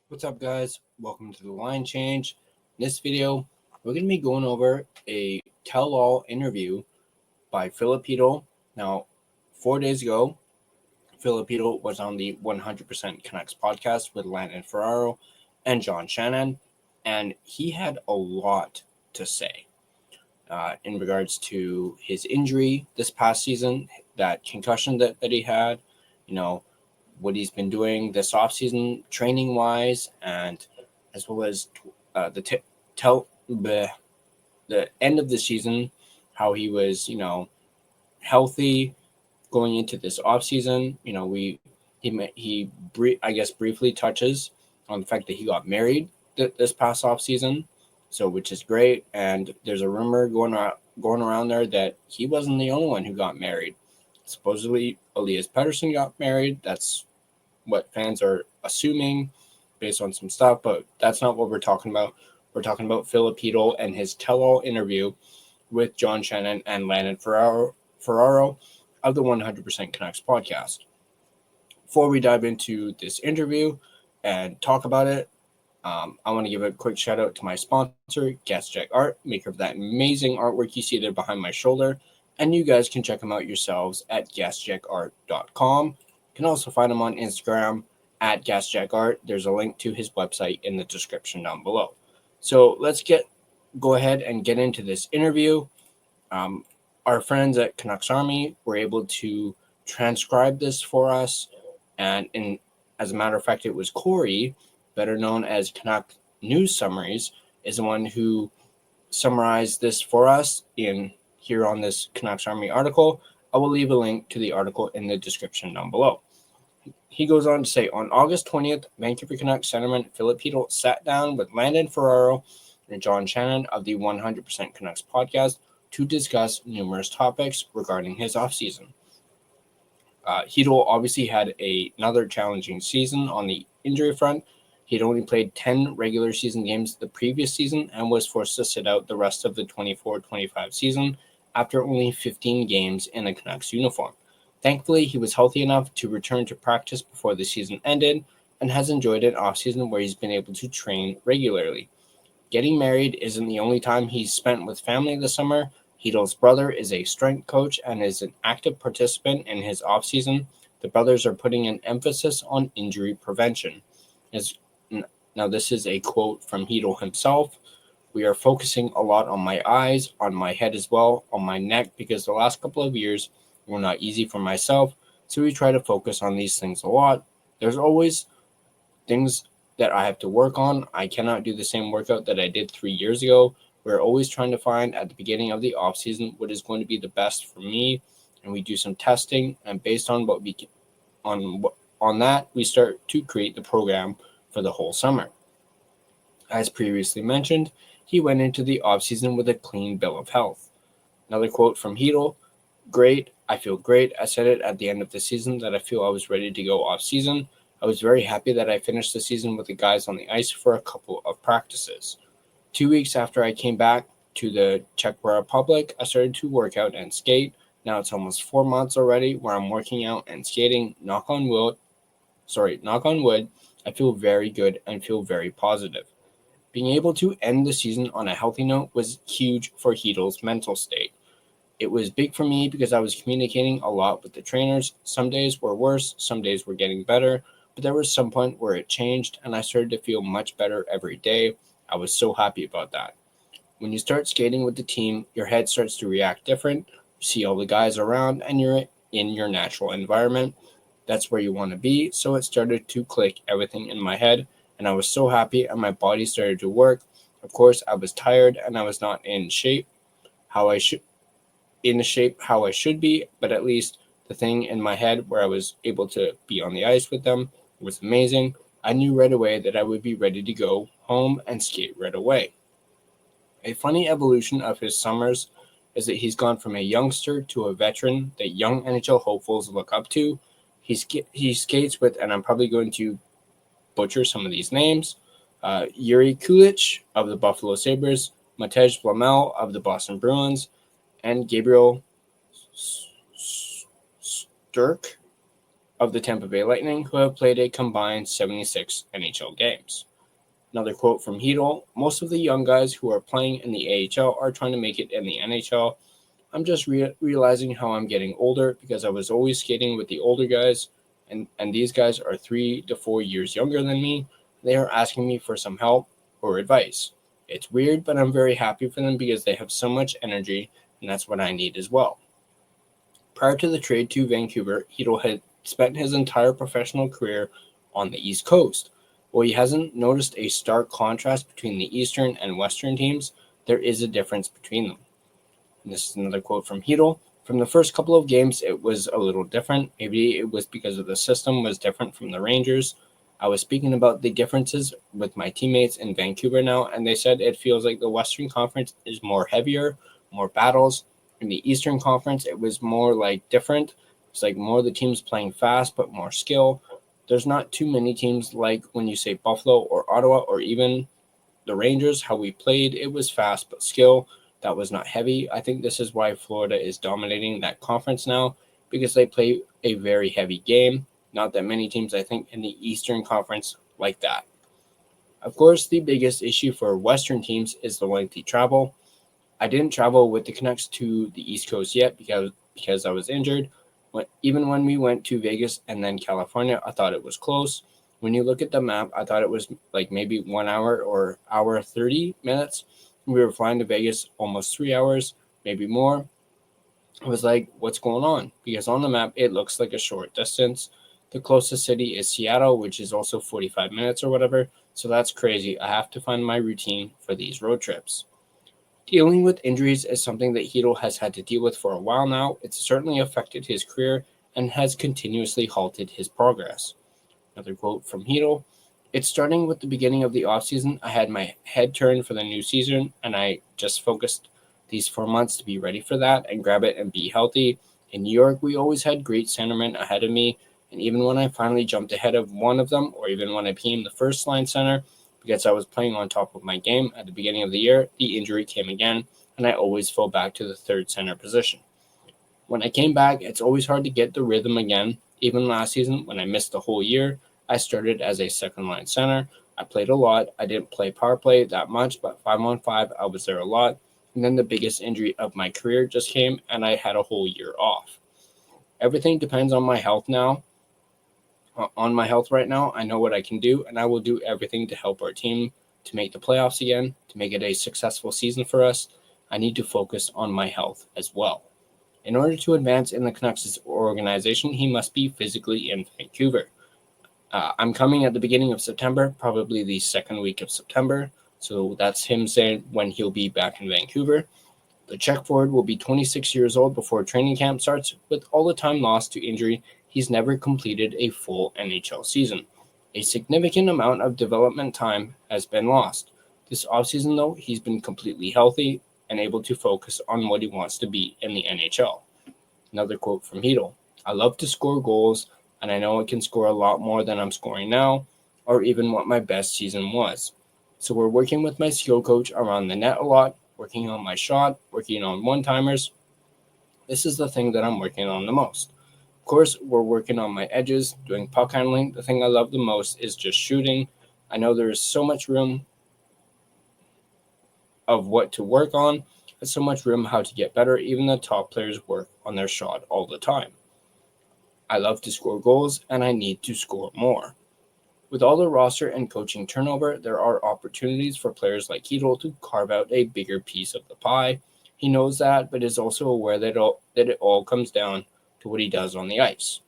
What's up, guys? Welcome to the Line Change. In this video, we're going to be going over a tell-all interview by Filip Chytil. Now, 4 days ago, Filip Chytil was on the 100% Canucks podcast with Landon Ferraro and John Shannon, and he had a lot to say in regards to his injury this past season, that concussion that he had, what he's been doing this offseason training wise, and as well as the end of the season, how he was, healthy going into this offseason. Briefly touches on the fact that he got married this past offseason, so which is great. And there's a rumor going around there that he wasn't the only one who got married. Supposedly, Elias Pettersson got married. That's what fans are assuming based on some stuff, but that's not what we're talking about. We're talking about Filip Chytil and his tell-all interview with John Shannon and Landon Ferraro of the 100% Canucks podcast. Before we dive into this interview and talk about it, I want to give a quick shout out to my sponsor, Gassy Jack Art, maker of that amazing artwork you see there behind my shoulder. And you guys can check them out yourselves at GassyJackArt.com. You can also find him on Instagram at Gassy Jack Art. There's a link to his website in the description down below. So let's go ahead and get into this interview. Our friends at Canucks Army were able to transcribe this for us. And as a matter of fact, it was Corey, better known as CanucksNews Summaries, is the one who summarized this for us here on this Canucks Army article. I will leave a link to the article in the description down below. He goes on to say, on August 20th, Vancouver Canucks centerman Filip Chytil sat down with Landon Ferraro and John Shannon of the 100% Canucks podcast to discuss numerous topics regarding his offseason. Chytil obviously had another challenging season on the injury front. He'd only played 10 regular season games the previous season and was forced to sit out the rest of the 24-25 season after only 15 games in a Canucks uniform. Thankfully, he was healthy enough to return to practice before the season ended and has enjoyed an offseason where he's been able to train regularly. Getting married isn't the only time he's spent with family this summer. Chytil's brother is a strength coach and is an active participant in his offseason. The brothers are putting an emphasis on injury prevention. Now, this is a quote from Chytil himself. We are focusing a lot on my eyes, on my head as well, on my neck, because the last couple of years were not easy for myself. So we try to focus on these things a lot. There's always things that I have to work on. I cannot do the same workout that I did 3 years ago. We're always trying to find at the beginning of the offseason what is going to be the best for me. And we do some testing, and based on what we can, on that, we start to create the program for the whole summer. As previously mentioned, he went into the offseason with a clean bill of health. Another quote from Chytil, great, I feel great. I said it at the end of the season that I feel I was ready to go offseason. I was very happy that I finished the season with the guys on the ice for a couple of practices. 2 weeks after I came back to the Czech Republic, I started to work out and skate. Now it's almost 4 months already where I'm working out and skating. Knock on wood. I feel very good and feel very positive. Being able to end the season on a healthy note was huge for Chytil's mental state. It was big for me because I was communicating a lot with the trainers. Some days were worse, some days were getting better, but there was some point where it changed and I started to feel much better every day. I was so happy about that. When you start skating with the team, your head starts to react different. You see all the guys around and you're in your natural environment. That's where you want to be. So it started to click everything in my head. And I was so happy and my body started to work. Of course, I was tired and I was not in shape how I should be, but at least the thing in my head where I was able to be on the ice with them was amazing. I knew right away that I would be ready to go home and skate right away. A funny evolution of his summers is that he's gone from a youngster to a veteran that young NHL hopefuls look up to. He skates with, and I'm probably going to butcher some of these names, Yuri Kulich of the Buffalo Sabres, Matej Blamel of the Boston Bruins, and Gabriel Sturk of the Tampa Bay Lightning, who have played a combined 76 NHL games. Another quote from Chytil: "Most of the young guys who are playing in the AHL are trying to make it in the NHL. I'm just realizing how I'm getting older because I was always skating with the older guys, and these guys are 3 to 4 years younger than me. They are asking me for some help or advice. It's weird, but I'm very happy for them because they have so much energy, and that's what I need as well." Prior to the trade to Vancouver, Chytil had spent his entire professional career on the East Coast. While he hasn't noticed a stark contrast between the Eastern and Western teams, there is a difference between them. And this is another quote from Chytil: "From the first couple of games, it was a little different. Maybe it was because of the system was different from the Rangers. I was speaking about the differences with my teammates in Vancouver now, and they said it feels like the Western Conference is more heavier, more battles. In the Eastern Conference, it was more like different. It's like more of the teams playing fast, but more skill. There's not too many teams like when you say Buffalo or Ottawa or even the Rangers, how we played. It was fast, but skill. That was not heavy. I think this is why Florida is dominating that conference now, because they play a very heavy game. Not that many teams, I think, in the Eastern Conference like that. Of course, the biggest issue for Western teams is the lengthy travel. I didn't travel with the Canucks to the East Coast yet because I was injured. Even when we went to Vegas and then California, I thought it was close. When you look at the map, I thought it was like maybe 1 hour or hour 30 minutes. We were flying to Vegas almost 3 hours, maybe more. I was like, what's going on? Because on the map, it looks like a short distance. The closest city is Seattle, which is also 45 minutes or whatever. So that's crazy. I have to find my routine for these road trips. Dealing with injuries is something that Chytil has had to deal with for a while now. It's certainly affected his career and has continuously halted his progress. Another quote from Chytil: "It's starting with the beginning of the offseason. I had my head turned for the new season, and I just focused these 4 months to be ready for that and grab it and be healthy. In New York, we always had great centermen ahead of me, and even when I finally jumped ahead of one of them, or even when I became the first line center, because I was playing on top of my game at the beginning of the year, the injury came again, and I always fell back to the third center position. When I came back, it's always hard to get the rhythm again. Even last season, when I missed the whole year, I started as a second-line center. I played a lot. I didn't play power play that much, but 5-on-5, I was there a lot. And then the biggest injury of my career just came, and I had a whole year off. Everything depends on my health now. On my health right now, I know what I can do, and I will do everything to help our team to make the playoffs again, to make it a successful season for us. I need to focus on my health as well. In order to advance in the Canucks organization, he must be physically in Vancouver. I'm coming at the beginning of September, probably the second week of September. So that's him saying when he'll be back in Vancouver. The Czech forward will be 26 years old before training camp starts. With all the time lost to injury, he's never completed a full NHL season. A significant amount of development time has been lost. This offseason, though, he's been completely healthy and able to focus on what he wants to be in the NHL. Another quote from Chytil: "I love to score goals, and I know I can score a lot more than I'm scoring now, or even what my best season was. So we're working with my skill coach around the net a lot, working on my shot, working on one-timers. This is the thing that I'm working on the most. Of course, we're working on my edges, doing puck handling. The thing I love the most is just shooting. I know there is so much room of what to work on, and so much room how to get better. Even the top players work on their shot all the time. I love to score goals, and I need to score more. With all the roster and coaching turnover, there are opportunities for players like Chytil to carve out a bigger piece of the pie. He knows that, but is also aware that it all comes down to what he does on the ice."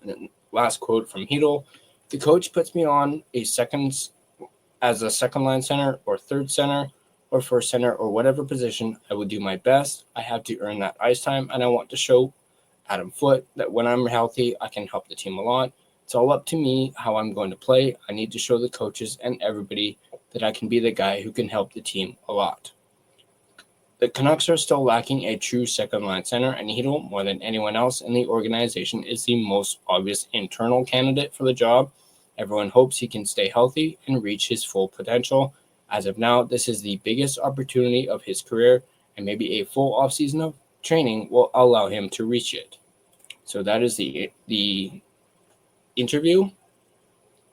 And then last quote from Chytil: "The coach puts me on as a second line center or third center or first center or whatever position. I will do my best. I have to earn that ice time, and I want to show Adam Foote that when I'm healthy, I can help the team a lot. It's all up to me how I'm going to play. I need to show the coaches and everybody that I can be the guy who can help the team a lot." The Canucks are still lacking a true second-line center, and Chytil, more than anyone else in the organization, is the most obvious internal candidate for the job. Everyone hopes he can stay healthy and reach his full potential. As of now, this is the biggest opportunity of his career, and maybe a full offseason of training will allow him to reach it. So that is the interview.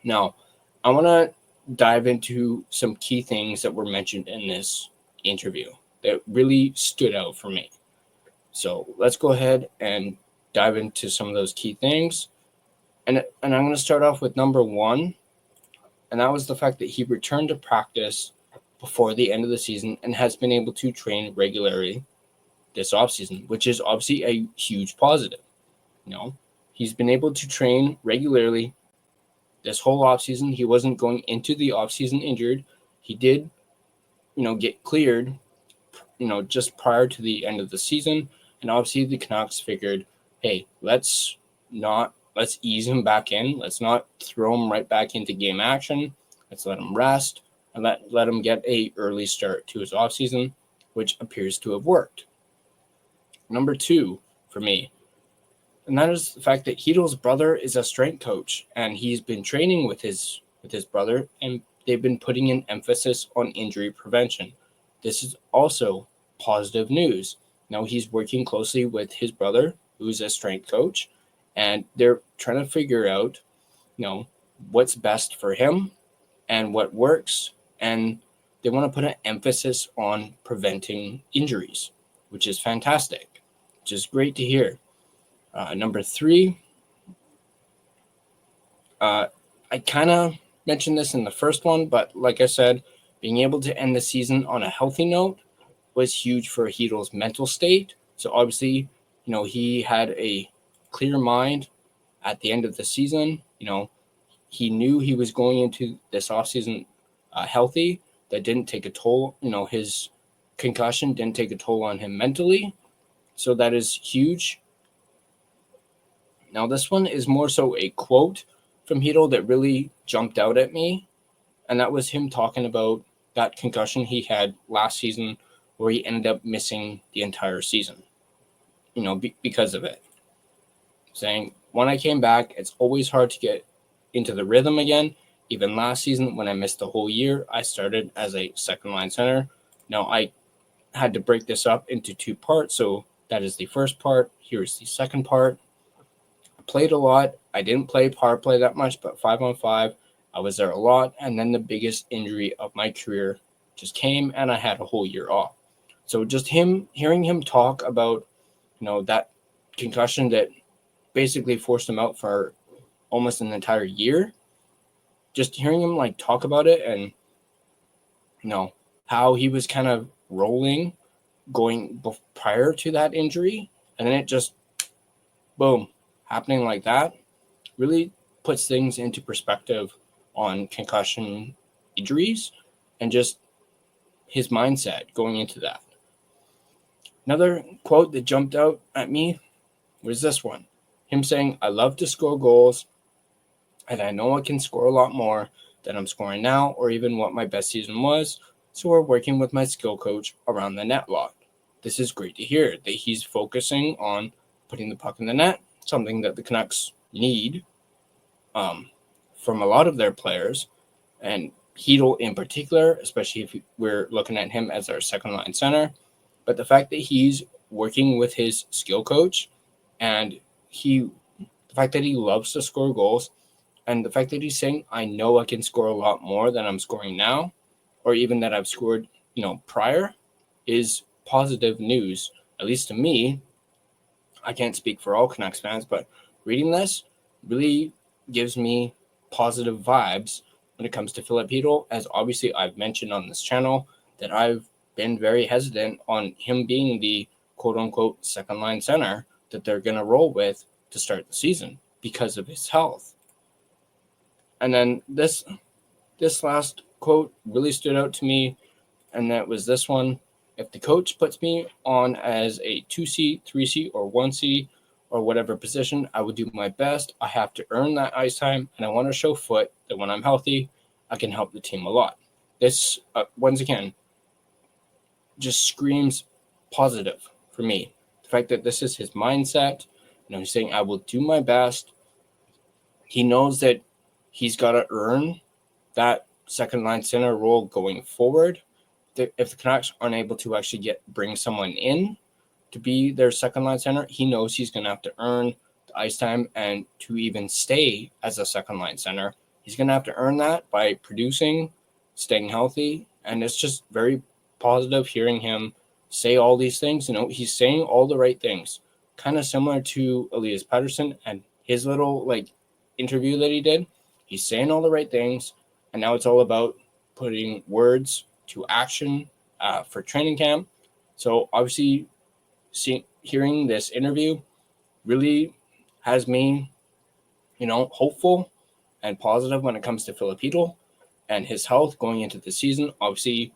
Now, I want to dive into some key things that were mentioned in this interview that really stood out for me. So let's go ahead and dive into some of those key things. And I'm going to start off with number one, and that was the fact that he returned to practice before the end of the season and has been able to train regularly this offseason, which is obviously a huge positive. He's been able to train regularly this whole offseason. He wasn't going into the offseason injured. He did, get cleared, just prior to the end of the season. And obviously the Canucks figured, hey, let's ease him back in. Let's not throw him right back into game action. Let's let him rest and let him get a early start to his offseason, which appears to have worked. Number two for me, and that is the fact that Chytil's brother is a strength coach, and he's been training with his brother, and they've been putting an emphasis on injury prevention. This is also positive news. Now he's working closely with his brother, who's a strength coach, and they're trying to figure out, what's best for him and what works, and they want to put an emphasis on preventing injuries, which is fantastic, which is great to hear. Number three, I kind of mentioned this in the first one, but like I said, being able to end the season on a healthy note was huge for Chytil's mental state. So obviously, he had a clear mind at the end of the season. He knew he was going into this offseason healthy. That didn't take a toll. His concussion didn't take a toll on him mentally. So that is huge. Now, this one is more so a quote from Chytil that really jumped out at me, and that was him talking about that concussion he had last season where he ended up missing the entire season, because of it. Saying, when I came back, it's always hard to get into the rhythm again. Even last season, when I missed the whole year, I started as a second-line center. Now, I had to break this up into two parts, so that is the first part. Here's the second part. I played a lot. I didn't play power play that much, but 5-on-5, I was there a lot. And then the biggest injury of my career just came, and I had a whole year off. So just hearing him talk about, that concussion that basically forced him out for almost an entire year, just hearing him talk about it and, how he was kind of rolling going prior to that injury, and then it just, boom, happening like that, really puts things into perspective on concussion injuries and just his mindset going into that. Another quote that jumped out at me was this one. Him saying, I love to score goals, and I know I can score a lot more than I'm scoring now or even what my best season was, so we're working with my skill coach around the net lot. This is great to hear that he's focusing on putting the puck in the net, something that the Canucks need from a lot of their players, and Chytil in particular, especially if we're looking at him as our second-line center. But the fact that he's working with his skill coach, and the fact that he loves to score goals, and the fact that he's saying, I know I can score a lot more than I'm scoring now, or even that I've scored, prior, is positive news, at least to me. I can't speak for all Canucks fans, but reading this really gives me positive vibes when it comes to Filip Chytil, as obviously I've mentioned on this channel that I've been very hesitant on him being the quote-unquote second-line center that they're going to roll with to start the season because of his health. And then this last quote really stood out to me, and that was this one. If the coach puts me on as a 2C, 3C, or 1C, or whatever position, I would do my best. I have to earn that ice time, and I want to show foot that when I'm healthy, I can help the team a lot. This, once again, just screams positive for me. The fact that this is his mindset, he's saying, I will do my best. He knows that he's got to earn that second-line center role going forward. If the Canucks aren't able to actually bring someone in to be their second-line center, he knows he's going to have to earn ice time and to even stay as a second line center. He's going to have to earn that by producing, staying healthy, and it's just very positive hearing him say all these things. He's saying all the right things, kind of similar to Elias Pettersson and his little interview that he did. He's saying all the right things, and now it's all about putting words to action for training camp. So obviously, hearing this interview really has me, hopeful and positive when it comes to Filip Chytil and his health going into the season. Obviously,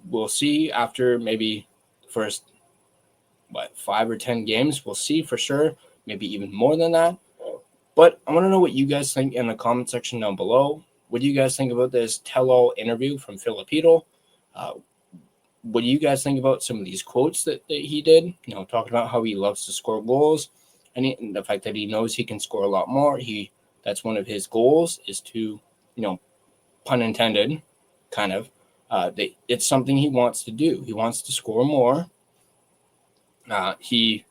we'll see after maybe the first 5 or 10 games. We'll see for sure, maybe even more than that. But I want to know what you guys think in the comment section down below. What do you guys think about this tell-all interview from Filip Chytil? What do you guys think about some of these quotes that he did? Talking about how he loves to score goals and the fact that he knows he can score a lot more. That's one of his goals is to, pun intended, kind of. It's something he wants to do. He wants to score more. He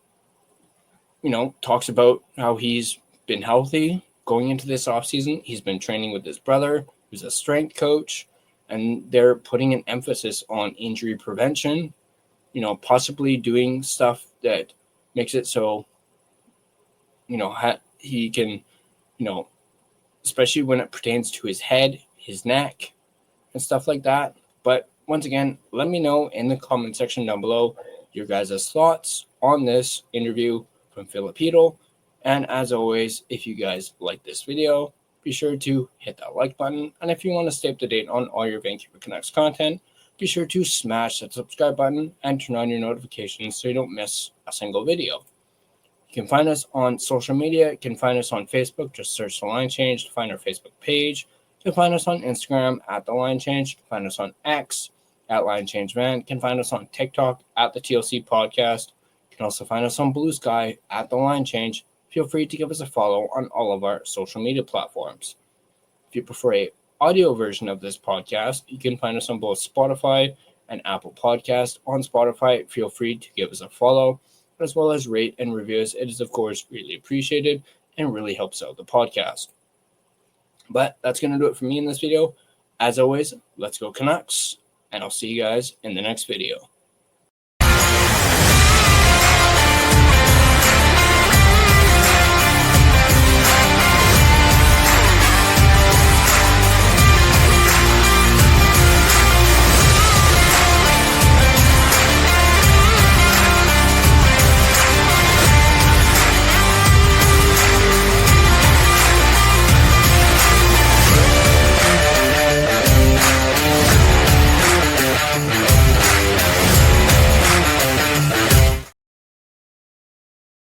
talks about how he's been healthy going into this offseason. He's been training with his brother, who's a strength coach, and they're putting an emphasis on injury prevention, possibly doing stuff that makes it so, he can, especially when it pertains to his head, his neck, and stuff like that. But once again, let me know in the comment section down below your guys' thoughts on this interview from Filip Chytil. And as always, if you guys like this video, be sure to hit that like button. And if you want to stay up to date on all your Vancouver Canucks content, be sure to smash that subscribe button and turn on your notifications so you don't miss a single video. You can find us on social media. You can find us on Facebook. Just search The Line Change to find our Facebook page. You can find us on Instagram at The Line Change. You can find us on X at Line Change Man. You can find us on TikTok at the TLC Podcast. You can also find us on Blue Sky at The Line Change. Feel free to give us a follow on all of our social media platforms. If you prefer an audio version of this podcast, you can find us on both Spotify and Apple Podcasts. On Spotify, feel free to give us a follow, as well as rate and review us. It is, of course, really appreciated and really helps out the podcast. But that's going to do it for me in this video. As always, let's go Canucks, and I'll see you guys in the next video.